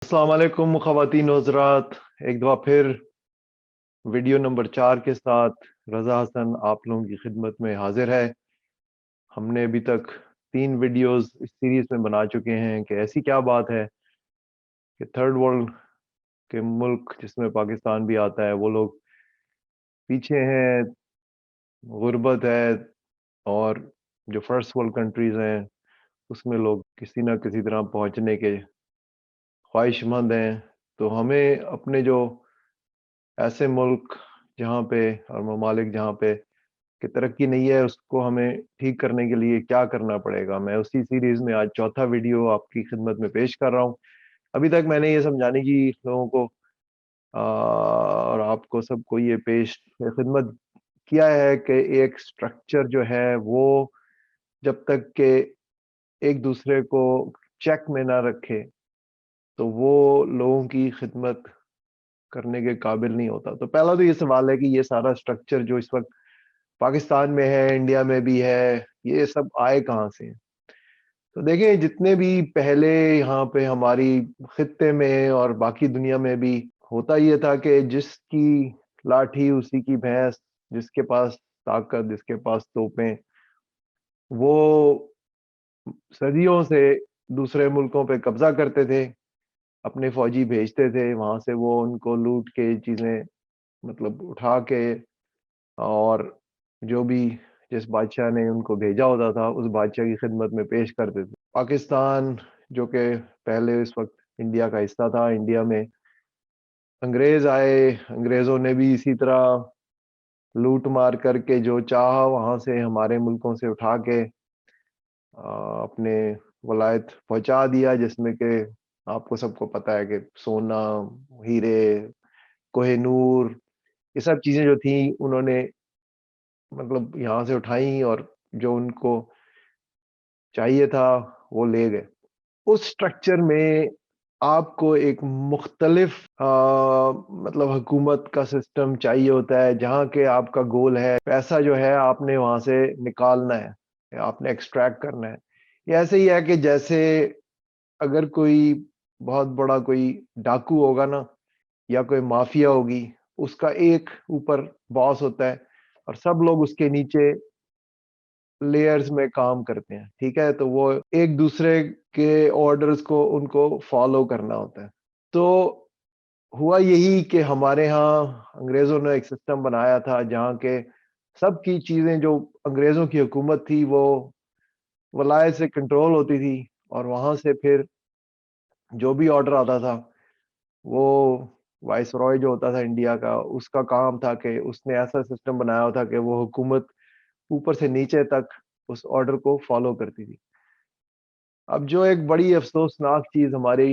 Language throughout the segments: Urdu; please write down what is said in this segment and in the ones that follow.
السلام علیکم خواتین و حضرات، ایک دفعہ پھر ویڈیو نمبر 4 کے ساتھ رضا حسن آپ لوگوں کی خدمت میں حاضر ہے۔ ہم نے ابھی تک 3 ویڈیوز اس سیریز میں بنا چکے ہیں کہ ایسی کیا بات ہے کہ تھرڈ ورلڈ کے ملک جس میں پاکستان بھی آتا ہے وہ لوگ پیچھے ہیں، غربت ہے، اور جو فرسٹ ورلڈ کنٹریز ہیں اس میں لوگ کسی نہ کسی طرح پہنچنے کے خواہش مند ہیں۔ تو ہمیں اپنے جو ایسے ملک جہاں پہ اور ممالک جہاں پہ کہ ترقی نہیں ہے اس کو ہمیں ٹھیک کرنے کے لیے کیا کرنا پڑے گا، میں اسی سیریز میں آج چوتھا ویڈیو آپ کی خدمت میں پیش کر رہا ہوں۔ ابھی تک میں نے یہ سمجھانے کی لوگوں کو اور آپ کو سب کو یہ پیش خدمت کیا ہے کہ ایک سٹرکچر جو ہے وہ جب تک کہ ایک دوسرے کو چیک میں نہ رکھے تو وہ لوگوں کی خدمت کرنے کے قابل نہیں ہوتا۔ تو پہلا تو یہ سوال ہے کہ یہ سارا سٹرکچر جو اس وقت پاکستان میں ہے، انڈیا میں بھی ہے، یہ سب آئے کہاں سے ہیں؟ تو دیکھیں جتنے بھی پہلے یہاں پہ ہماری خطے میں اور باقی دنیا میں بھی ہوتا یہ تھا کہ جس کی لاٹھی اسی کی بھینس، جس کے پاس طاقت، جس کے پاس توپیں، وہ صدیوں سے دوسرے ملکوں پہ قبضہ کرتے تھے، اپنے فوجی بھیجتے تھے، وہاں سے وہ ان کو لوٹ کے چیزیں مطلب اٹھا کے، اور جو بھی جس بادشاہ نے ان کو بھیجا ہوتا تھا اس بادشاہ کی خدمت میں پیش کرتے تھے۔ پاکستان جو کہ پہلے اس وقت انڈیا کا حصہ تھا، انڈیا میں انگریز آئے، انگریزوں نے بھی اسی طرح لوٹ مار کر کے جو چاہا وہاں سے ہمارے ملکوں سے اٹھا کے اپنے ولایت پہنچا دیا، جس میں کہ آپ کو سب کو پتہ ہے کہ سونا، ہیرے، کوہ نور، یہ سب چیزیں جو تھیں انہوں نے مطلب یہاں سے اٹھائیں اور جو ان کو چاہیے تھا وہ لے گئے۔ اس سٹرکچر میں آپ کو ایک مختلف مطلب حکومت کا سسٹم چاہیے ہوتا ہے، جہاں کہ آپ کا گول ہے پیسہ جو ہے آپ نے وہاں سے نکالنا ہے، آپ نے ایکسٹریکٹ کرنا ہے۔ یہ ایسے ہی ہے کہ جیسے اگر کوئی بہت بڑا کوئی ڈاکو ہوگا نا، یا کوئی مافیا ہوگی، اس کا ایک اوپر باس ہوتا ہے اور سب لوگ اس کے نیچے لیئرز میں کام کرتے ہیں، ٹھیک ہے؟ تو وہ ایک دوسرے کے آرڈرز کو ان کو فالو کرنا ہوتا ہے۔ تو ہوا یہی کہ ہمارے ہاں انگریزوں نے ایک سسٹم بنایا تھا جہاں کے سب کی چیزیں، جو انگریزوں کی حکومت تھی وہ ولایت سے کنٹرول ہوتی تھی، اور وہاں سے پھر جو بھی آرڈر آتا تھا وہ وائس رائے جو ہوتا تھا انڈیا کا، اس کا کام تھا کہ اس نے ایسا سسٹم بنایا ہوتا کہ وہ حکومت اوپر سے نیچے تک اس آرڈر کو فالو کرتی تھی۔ اب جو ایک بڑی افسوسناک چیز ہمارے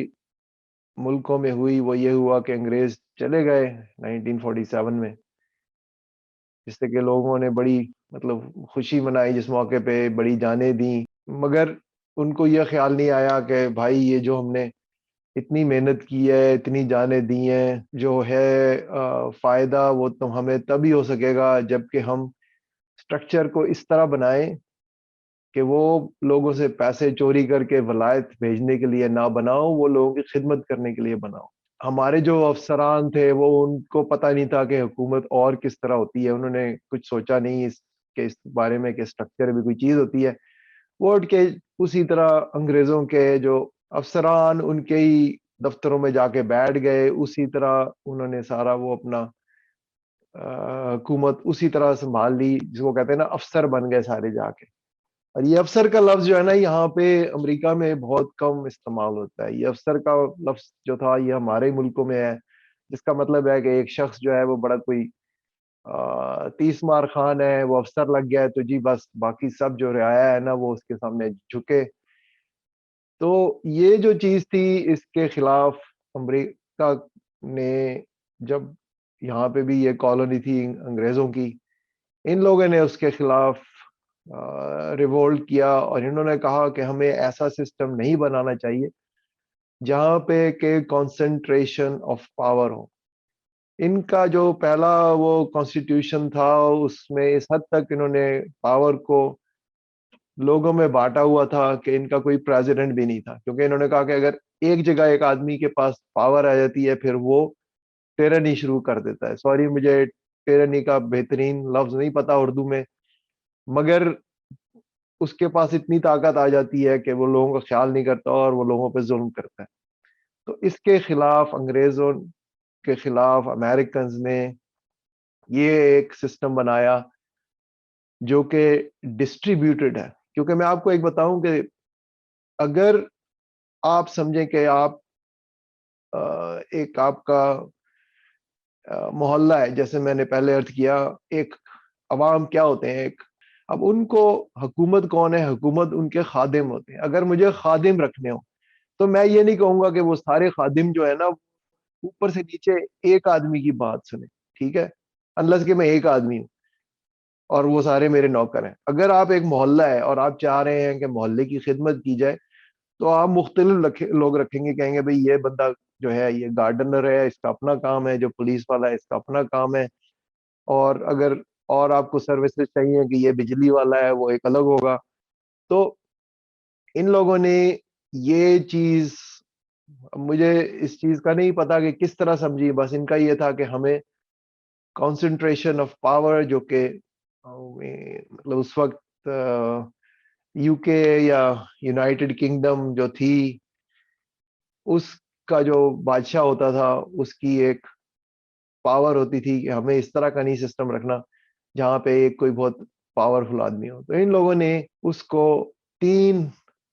ملکوں میں ہوئی وہ یہ ہوا کہ انگریز چلے گئے 1947 میں، جس سے کہ لوگوں نے بڑی مطلب خوشی منائی جس موقع پہ، بڑی جانیں دیں، مگر ان کو یہ خیال نہیں آیا کہ بھائی یہ جو ہم نے اتنی محنت کی ہے، اتنی جانیں دی ہیں، جو ہے فائدہ وہ تو ہمیں تبھی ہو سکے گا جب کہ ہم سٹرکچر کو اس طرح بنائیں کہ وہ لوگوں سے پیسے چوری کر کے ولایت بھیجنے کے لیے نہ بناؤ، وہ لوگوں کی خدمت کرنے کے لیے بناؤ۔ ہمارے جو افسران تھے وہ ان کو پتہ نہیں تھا کہ حکومت اور کس طرح ہوتی ہے، انہوں نے کچھ سوچا نہیں اس بارے میں کہ سٹرکچر بھی کوئی چیز ہوتی ہے۔ وہ اٹھ کے اسی طرح انگریزوں کے جو افسران ان کے ہی دفتروں میں جا کے بیٹھ گئے، اسی طرح انہوں نے سارا وہ اپنا حکومت اسی طرح سنبھال لی، جس کو کہتے ہیں نا افسر بن گئے سارے جا کے۔ اور یہ افسر کا لفظ جو ہے نا یہاں پہ امریکہ میں بہت کم استعمال ہوتا ہے۔ یہ افسر کا لفظ جو تھا یہ ہمارے ملکوں میں ہے، جس کا مطلب ہے کہ ایک شخص جو ہے وہ بڑا کوئی 30 مار خان ہے، وہ افسر لگ گیا ہے تو جی بس باقی سب جو رعایا ہے نا وہ اس کے سامنے جھکے۔ تو یہ جو چیز تھی اس کے خلاف امریکہ نے، جب یہاں پہ بھی یہ کالونی تھی انگریزوں کی، ان لوگوں نے اس کے خلاف ریوولٹ کیا، اور انہوں نے کہا کہ ہمیں ایسا سسٹم نہیں بنانا چاہیے جہاں پہ کہ کانسنٹریشن آف پاور ہو۔ ان کا جو پہلا وہ کانسٹیٹیوشن تھا اس میں اس حد تک انہوں نے پاور کو لوگوں میں بانٹا ہوا تھا کہ ان کا کوئی پریزیڈنٹ بھی نہیں تھا، کیونکہ انہوں نے کہا کہ اگر ایک جگہ ایک آدمی کے پاس پاور آ جاتی ہے پھر وہ ٹیرنی شروع کر دیتا ہے. سوری مجھے ٹیرنی کا بہترین لفظ نہیں پتا اردو میں, مگر اس کے پاس اتنی طاقت آ جاتی ہے کہ وہ لوگوں کا خیال نہیں کرتا اور وہ لوگوں پہ ظلم کرتا ہے. تو اس کے خلاف انگریزوں کے خلاف امریکنز نے یہ ایک سسٹم بنایا جو کہ ڈسٹریبیوٹڈ ہے. کیونکہ میں آپ کو ایک بتاؤں کہ اگر آپ سمجھیں کہ آپ ایک آپ کا محلہ ہے, جیسے میں نے پہلے عرض کیا, ایک عوام کیا ہوتے ہیں, ایک اب ان کو حکومت کون ہے, حکومت ان کے خادم ہوتے ہیں. اگر مجھے خادم رکھنے ہو تو میں یہ نہیں کہوں گا کہ وہ سارے خادم جو ہے نا اوپر سے نیچے ایک آدمی کی بات سنیں, ٹھیک ہے, انلس کہ میں ایک آدمی ہوں اور وہ سارے میرے نوکر ہیں. اگر آپ ایک محلہ ہے اور آپ چاہ رہے ہیں کہ محلے کی خدمت کی جائے تو آپ مختلف لوگ رکھیں گے, کہیں گے بھئی یہ بندہ جو ہے یہ گارڈنر ہے, اس کا اپنا کام ہے, جو پولیس والا ہے اس کا اپنا کام ہے, اور اگر اور آپ کو سروسز چاہیے کہ یہ بجلی والا ہے وہ ایک الگ ہوگا. تو ان لوگوں نے یہ چیز, مجھے اس چیز کا نہیں پتا کہ کس طرح سمجھی, بس ان کا یہ تھا کہ ہمیں کانسنٹریشن آف پاور, جو کہ مطلب اس وقت یو کے یا یونائٹڈ کنگڈم جو تھی اس کا جو بادشاہ ہوتا تھا اس کی ایک پاور ہوتی تھی کہ ہمیں اس طرح کا نہیں سسٹم رکھنا جہاں پہ ایک کوئی بہت پاورفل آدمی ہو. تو ان لوگوں نے اس کو 3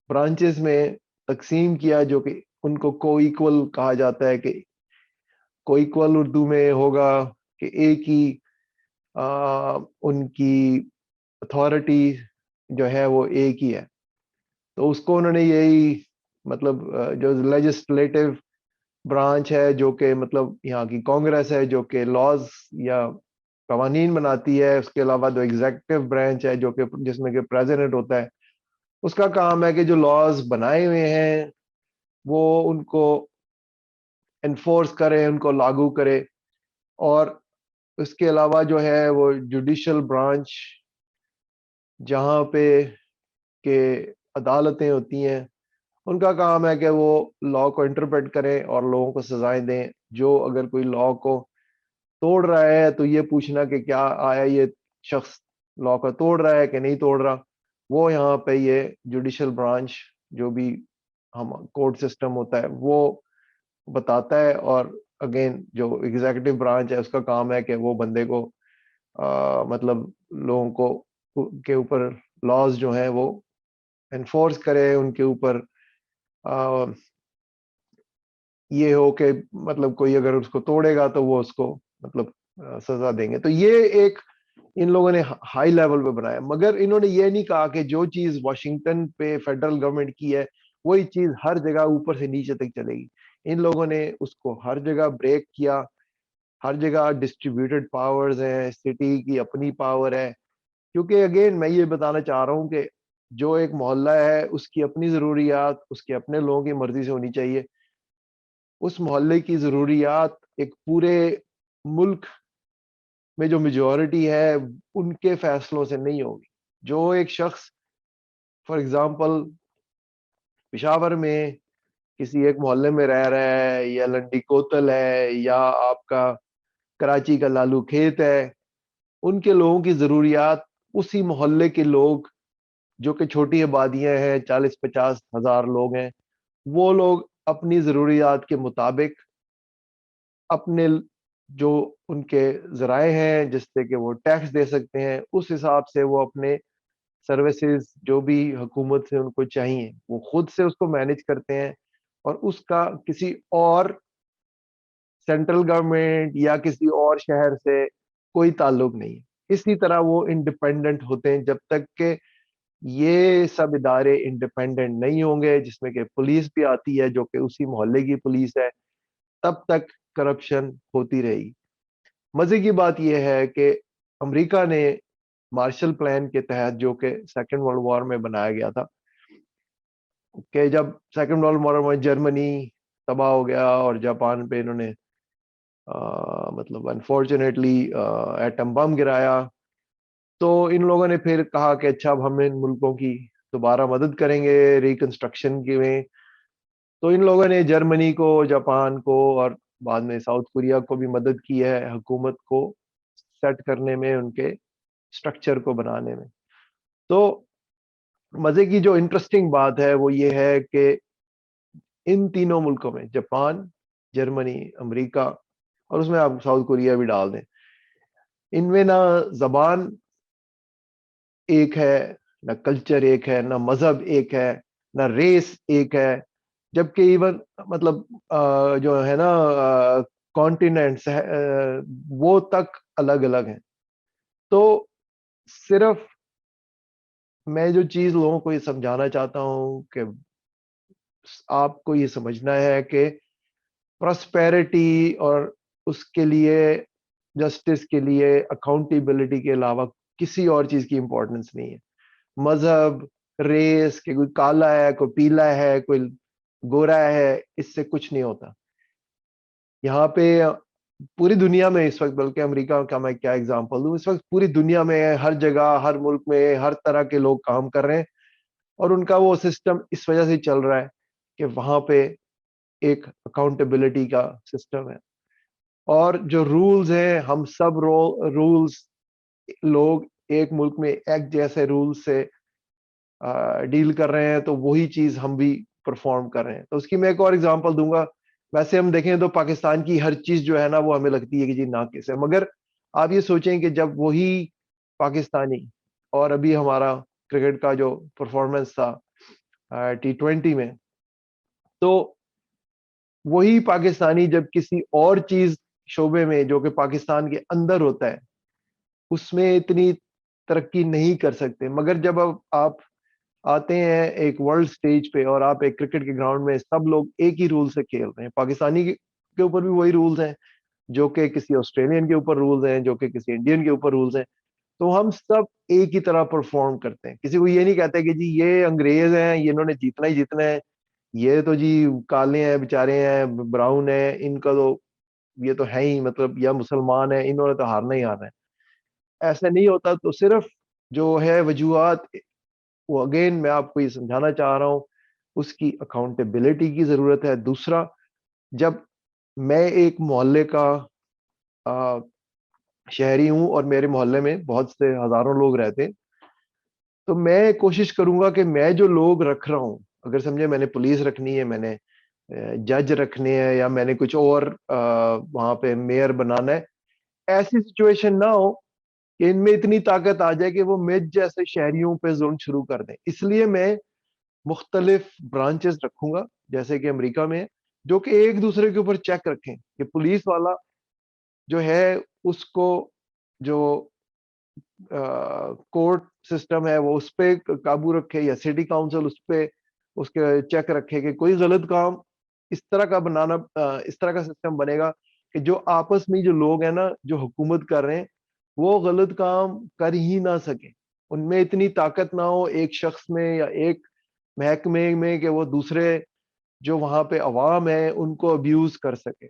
برانچز میں تقسیم کیا جو کہ ان کو کو ایکول کہا جاتا ہے, کہ کو ایکول اردو میں ہوگا کہ ایک ہی ان کی اتھارٹی جو ہے وہ ایک ہی ہے. تو اس کو انہوں نے یہی مطلب جو لیجسلیٹو برانچ ہے جو کہ مطلب یہاں کی کانگریس ہے جو کہ لاز یا قوانین بناتی ہے, اس کے علاوہ جو ایگزیکٹو برانچ ہے جو کہ جس میں کہ پریزیڈنٹ ہوتا ہے, اس کا کام ہے کہ جو لاز بنائے ہوئے ہیں وہ ان کو انفورس کرے, ان کو لاگو کرے. اور اس کے علاوہ جو ہے وہ جوڈیشل برانچ جہاں پہ کہ عدالتیں ہوتی ہیں, ان کا کام ہے کہ وہ لا کو انٹرپریٹ کریں اور لوگوں کو سزائیں دیں. جو اگر کوئی لا کو توڑ رہا ہے تو یہ پوچھنا کہ کیا آیا یہ شخص لا کا توڑ رہا ہے کہ نہیں توڑ رہا, وہ یہاں پہ یہ جوڈیشل برانچ جو بھی ہم کورٹ سسٹم ہوتا ہے وہ بتاتا ہے. اور اگین جو ایگزیکٹو برانچ ہے اس کا کام ہے کہ وہ بندے کو مطلب لوگوں کو کے اوپر لاز جو ہیں وہ انفورس کرے, ان کے اوپر یہ ہو کہ مطلب کوئی اگر اس کو توڑے گا تو وہ اس کو مطلب سزا دیں گے. تو یہ ایک ان لوگوں نے ہائی لیول پہ بنایا, مگر انہوں نے یہ نہیں کہا کہ جو چیز واشنگٹن پہ فیڈرل گورنمنٹ کی ہے وہی چیز ہر جگہ اوپر سے نیچے تک چلے گی. ان لوگوں نے اس کو ہر جگہ بریک کیا, ہر جگہ ڈسٹریبیوٹڈ پاورز ہیں, سٹی کی اپنی پاور ہے. کیونکہ اگین میں یہ بتانا چاہ رہا ہوں کہ جو ایک محلہ ہے اس کی اپنی ضروریات اس کے اپنے لوگوں کی مرضی سے ہونی چاہیے. اس محلے کی ضروریات ایک پورے ملک میں جو میجورٹی ہے ان کے فیصلوں سے نہیں ہوگی. جو ایک شخص فار ایگزامپل پشاور میں کسی ایک محلے میں رہ رہا ہے, یا لنڈی کوتل ہے, یا آپ کا کراچی کا لالو کھیت ہے, ان کے لوگوں کی ضروریات اسی محلے کے لوگ جو کہ چھوٹی آبادیاں ہیں 40-50 ہزار لوگ ہیں, وہ لوگ اپنی ضروریات کے مطابق اپنے جو ان کے ذرائع ہیں جس سے کہ وہ ٹیکس دے سکتے ہیں اس حساب سے وہ اپنے سروسز جو بھی حکومت سے ان کو چاہیے وہ خود سے اس کو مینج کرتے ہیں, اور اس کا کسی اور سینٹرل گورنمنٹ یا کسی اور شہر سے کوئی تعلق نہیں. اسی طرح وہ انڈیپینڈنٹ ہوتے ہیں جب تک کہ یہ سب ادارے انڈیپینڈنٹ نہیں ہوں گے, جس میں کہ پولیس بھی آتی ہے جو کہ اسی محلے کی پولیس ہے, تب تک کرپشن ہوتی رہے گی. مزے کی بات یہ ہے کہ امریکہ نے مارشل پلان کے تحت جو کہ سیکنڈ ورلڈ وار میں بنایا گیا تھا, کہ جب سیکنڈ ورلڈ وار میں جرمنی تباہ ہو گیا اور جاپان پہ انہوں نے مطلب انفارچونیٹلی ایٹم بم گرایا, تو ان لوگوں نے پھر کہا کہ اچھا اب ہم ان ملکوں کی دوبارہ مدد کریں گے ریکنسٹرکشن کے میں. تو ان لوگوں نے جرمنی کو، جاپان کو اور بعد میں ساؤتھ کوریا کو بھی مدد کی ہے حکومت کو سیٹ کرنے میں، ان کے اسٹرکچر کو بنانے میں. تو مزے کی جو انٹرسٹنگ بات ہے وہ یہ ہے کہ ان تینوں ملکوں میں، جاپان، جرمنی، امریکہ، اور اس میں آپ ساؤتھ کوریا بھی ڈال دیں، ان میں نہ زبان ایک ہے، نہ کلچر ایک ہے، نہ مذہب ایک ہے، نہ ریس ایک ہے. جبکہ ایون مطلب جو ہے نا کانٹیننٹس وہ تک الگ الگ ہیں. تو صرف میں جو چیز لوگوں کو یہ سمجھانا چاہتا ہوں کہ آپ کو یہ سمجھنا ہے کہ پراسپیرٹی اور اس کے لیے، جسٹس کے لیے، اکاؤنٹیبلٹی کے علاوہ کسی اور چیز کی امپورٹنس نہیں ہے. مذہب، ریس، کہ کوئی کالا ہے، کوئی پیلا ہے، کوئی گورا ہے، اس سے کچھ نہیں ہوتا. یہاں پہ پوری دنیا میں اس وقت، بلکہ امریکہ کا میں کیا اگزامپل دوں، اس وقت پوری دنیا میں ہر جگہ، ہر ملک میں ہر طرح کے لوگ کام کر رہے ہیں، اور ان کا وہ سسٹم اس وجہ سے چل رہا ہے کہ وہاں پہ ایک اکاؤنٹیبلٹی کا سسٹم ہے. اور جو رولز ہیں، ہم سب رولز، لوگ ایک ملک میں ایک جیسے رولز سے ڈیل کر رہے ہیں، تو وہی چیز ہم بھی پرفارم کر رہے ہیں. تو اس کی میں ایک اور اگزامپل دوں گا. ویسے ہم دیکھیں تو پاکستان کی ہر چیز جو ہے نا وہ ہمیں لگتی ہے کہ جی ناقص ہے، مگر آپ یہ سوچیں کہ جب وہی پاکستانی، اور ابھی ہمارا کرکٹ کا جو پرفارمنس تھا T20 میں، تو وہی پاکستانی جب کسی اور چیز شعبے میں جو کہ پاکستان کے اندر ہوتا ہے اس میں اتنی ترقی نہیں کر سکتے، مگر جب اب آپ آتے ہیں ایک ورلڈ سٹیج پہ اور آپ ایک کرکٹ کے گراؤنڈ میں سب لوگ ایک ہی رول سے کھیل رہے ہیں، پاکستانی کے اوپر بھی وہی رولز ہیں جو کہ کسی آسٹریلین کے اوپر رولز ہیں، جو کہ کسی انڈین کے اوپر رولز ہیں، تو ہم سب ایک ہی طرح پرفارم کرتے ہیں. کسی کو یہ نہیں کہتے کہ جی یہ انگریز ہیں، یہ انہوں نے جیتنا ہی جیتنا ہے، یہ تو جی کالے ہیں بیچارے ہیں، براؤن ہیں، ان کا تو یہ تو ہے ہی، مطلب یا مسلمان ہیں، انہوں نے تو ہارنا ہی ہارنا ہے. ایسا نہیں ہوتا. تو صرف جو ہے وجوہات، وہ اگین میں آپ کو یہ سمجھانا چاہ رہا ہوں، اس کی اکاؤنٹیبلٹی کی ضرورت ہے. دوسرا، جب میں ایک محلے کا شہری ہوں اور میرے محلے میں بہت سے ہزاروں لوگ رہتے ہیں، تو میں کوشش کروں گا کہ میں جو لوگ رکھ رہا ہوں، اگر سمجھے میں نے پولیس رکھنی ہے، میں نے جج رکھنے ہیں، یا میں نے کچھ اور وہاں پہ میئر بنانا ہے، ایسی سچویشن نہ ہو کہ ان میں اتنی طاقت آ جائے کہ وہ مجھ جیسے شہریوں پہ ظلم شروع کر دیں. اس لیے میں مختلف برانچز رکھوں گا جیسے کہ امریکہ میں، جو کہ ایک دوسرے کے اوپر چیک رکھیں کہ پولیس والا جو ہے اس کو جو کورٹ سسٹم ہے وہ اس پہ قابو رکھے، یا سٹی کاؤنسل اس پہ اس کے چیک رکھے کہ کوئی غلط کام اس طرح کا بنانا، اس طرح کا سسٹم بنے گا کہ جو آپس میں جو لوگ ہیں نا جو حکومت کر رہے ہیں وہ غلط کام کر ہی نہ سکیں، ان میں اتنی طاقت نہ ہو ایک شخص میں یا ایک محکمے میں کہ وہ دوسرے جو وہاں پہ عوام ہے ان کو ابیوز کر سکے.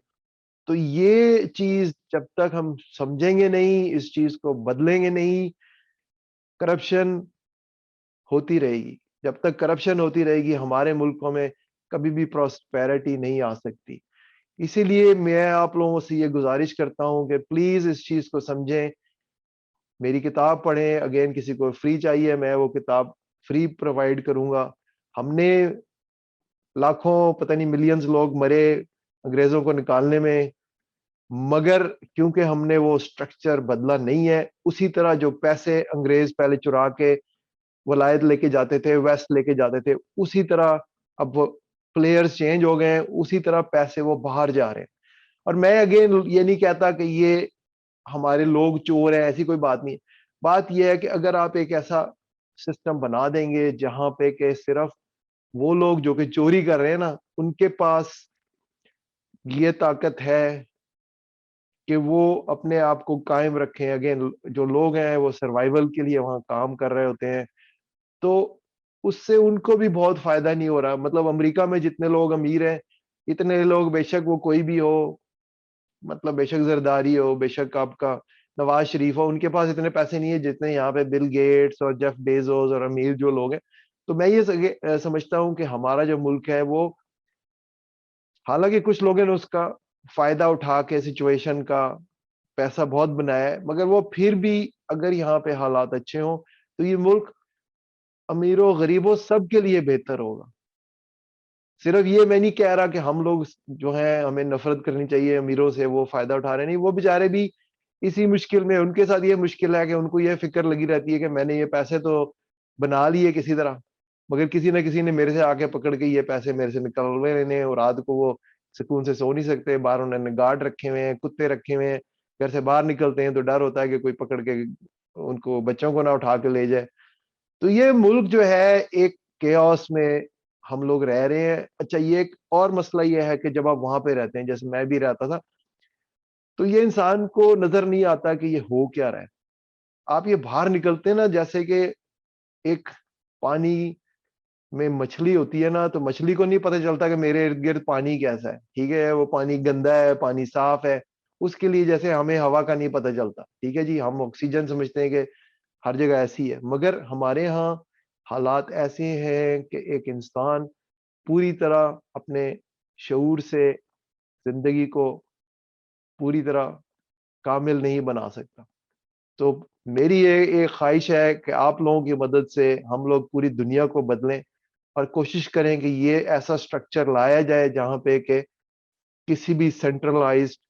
تو یہ چیز جب تک ہم سمجھیں گے نہیں، اس چیز کو بدلیں گے نہیں، کرپشن ہوتی رہے گی. جب تک کرپشن ہوتی رہے گی ہمارے ملکوں میں کبھی بھی پراسپیرٹی نہیں آ سکتی. اسی لیے میں آپ لوگوں سے یہ گزارش کرتا ہوں کہ پلیز اس چیز کو سمجھیں، میری کتاب پڑھیں. اگین کسی کو فری چاہیے میں وہ کتاب فری پرووائڈ کروں گا. ہم نے لاکھوں پتہ نہیں ملینز لوگ مرے انگریزوں کو نکالنے میں، مگر کیونکہ ہم نے وہ سٹرکچر بدلا نہیں ہے، اسی طرح جو پیسے انگریز پہلے چرا کے ولایت لے کے جاتے تھے، ویسٹ لے کے جاتے تھے، اسی طرح اب پلیئرز چینج ہو گئے ہیں، اسی طرح پیسے وہ باہر جا رہے ہیں. اور میں اگین یہ نہیں کہتا کہ یہ ہمارے لوگ چور ہیں، ایسی کوئی بات نہیں. بات یہ ہے کہ اگر آپ ایک ایسا سسٹم بنا دیں گے جہاں پہ کہ صرف وہ لوگ جو کہ چوری کر رہے ہیں نا ان کے پاس یہ طاقت ہے کہ وہ اپنے آپ کو قائم رکھیں. اگین جو لوگ ہیں وہ سروائیول کے لیے وہاں کام کر رہے ہوتے ہیں، تو اس سے ان کو بھی بہت فائدہ نہیں ہو رہا. مطلب امریکہ میں جتنے لوگ امیر ہیں، اتنے لوگ بے شک وہ کوئی بھی ہو، مطلب بے شک زرداری ہو، بے شک آپ کا نواز شریف ہو، ان کے پاس اتنے پیسے نہیں ہے جتنے یہاں پہ بل گیٹس اور جیف بیزوس اور امیر جو لوگ ہیں. تو میں یہ سمجھتا ہوں کہ ہمارا جو ملک ہے وہ حالانکہ کچھ لوگوں نے اس کا فائدہ اٹھا کے سچویشن کا پیسہ بہت بنایا ہے، مگر وہ پھر بھی اگر یہاں پہ حالات اچھے ہوں تو یہ ملک امیروں غریبوں سب کے لیے بہتر ہوگا. صرف یہ میں نہیں کہہ رہا کہ ہم لوگ جو ہیں ہمیں نفرت کرنی چاہیے امیروں سے، وہ فائدہ اٹھا رہے نہیں، وہ بیچارے بھی اسی مشکل میں، ان کے ساتھ یہ مشکل ہے کہ ان کو یہ فکر لگی رہتی ہے کہ میں نے یہ پیسے تو بنا لیے کسی طرح، مگر کسی نہ کسی نے میرے سے آ کے پکڑ کے یہ پیسے میرے سے نکلوے لینے، اور رات کو وہ سکون سے سو نہیں سکتے، باہر انہوں نے گارڈ رکھے ہوئے ہیں، کتے رکھے ہوئے ہیں، گھر سے باہر نکلتے ہیں تو ڈر ہوتا ہے کہ کوئی پکڑ کے ان کو بچوں کو نہ اٹھا کے لے جائے. تو یہ ملک جو ہے ایک کیوس میں ہم لوگ رہ رہے ہیں. اچھا، یہ ایک اور مسئلہ یہ ہے کہ جب آپ وہاں پہ رہتے ہیں، جیسے میں بھی رہتا تھا، تو یہ انسان کو نظر نہیں آتا کہ یہ ہو کیا رہا ہے. آپ یہ باہر نکلتے ہیں نا، جیسے کہ ایک پانی میں مچھلی ہوتی ہے نا، تو مچھلی کو نہیں پتہ چلتا کہ میرے ارد گرد پانی کیسا ہے، ٹھیک ہے، وہ پانی گندا ہے، پانی صاف ہے، اس کے لیے جیسے ہمیں ہوا کا نہیں پتہ چلتا، ٹھیک ہے جی، ہم آکسیجن سمجھتے ہیں کہ ہر جگہ ایسی ہے، مگر ہمارے ہاں حالات ایسے ہیں کہ ایک انسان پوری طرح اپنے شعور سے زندگی کو پوری طرح کامل نہیں بنا سکتا. تو میری یہ ایک خواہش ہے کہ آپ لوگوں کی مدد سے ہم لوگ پوری دنیا کو بدلیں اور کوشش کریں کہ یہ ایسا سٹرکچر لایا جائے جہاں پہ کہ کسی بھی سینٹرلائزڈ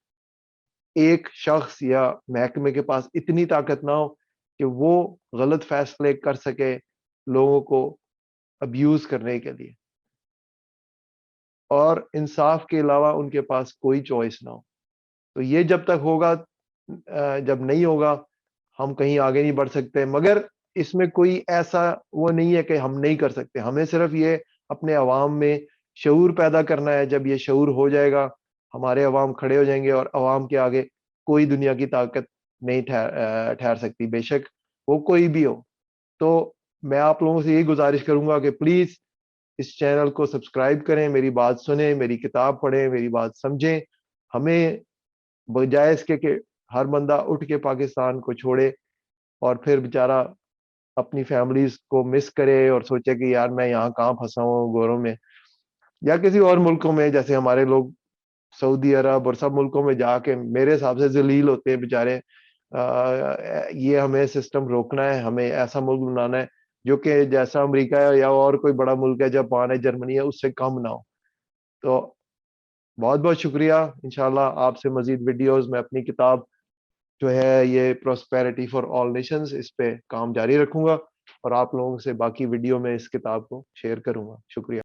ایک شخص یا محکمے کے پاس اتنی طاقت نہ ہو کہ وہ غلط فیصلے کر سکے لوگوں کو ابیوز کرنے کے لیے، اور انصاف کے علاوہ ان کے پاس کوئی چوائس نہ ہو. تو یہ جب تک ہوگا، جب نہیں ہوگا ہم کہیں آگے نہیں بڑھ سکتے. مگر اس میں کوئی ایسا وہ نہیں ہے کہ ہم نہیں کر سکتے، ہمیں صرف یہ اپنے عوام میں شعور پیدا کرنا ہے. جب یہ شعور ہو جائے گا، ہمارے عوام کھڑے ہو جائیں گے، اور عوام کے آگے کوئی دنیا کی طاقت نہیں ٹھہر سکتی، بے شک وہ کوئی بھی ہو. تو میں آپ لوگوں سے یہی گزارش کروں گا کہ پلیز اس چینل کو سبسکرائب کریں، میری بات سنیں، میری کتاب پڑھیں، میری بات سمجھیں. ہمیں بجائے اس کے کہ ہر بندہ اٹھ کے پاکستان کو چھوڑے اور پھر بیچارہ اپنی فیملیز کو مس کرے اور سوچے کہ یار میں یہاں کہاں پھنسا ہوں گوروں میں، یا کسی اور ملکوں میں، جیسے ہمارے لوگ سعودی عرب اور سب ملکوں میں جا کے میرے حساب سے ذلیل ہوتے ہیں بیچارے. یہ ہمیں سسٹم روکنا ہے، ہمیں ایسا ملک بنانا ہے جو کہ جیسا امریکہ ہے یا اور کوئی بڑا ملک ہے، جاپان ہے، جرمنی ہے، اس سے کم نہ ہو. تو بہت بہت شکریہ. انشاءاللہ آپ سے مزید ویڈیوز، میں اپنی کتاب جو ہے یہ پراسپیرٹی فار آل نیشنز، اس پہ کام جاری رکھوں گا، اور آپ لوگوں سے باقی ویڈیو میں اس کتاب کو شیئر کروں گا. شکریہ.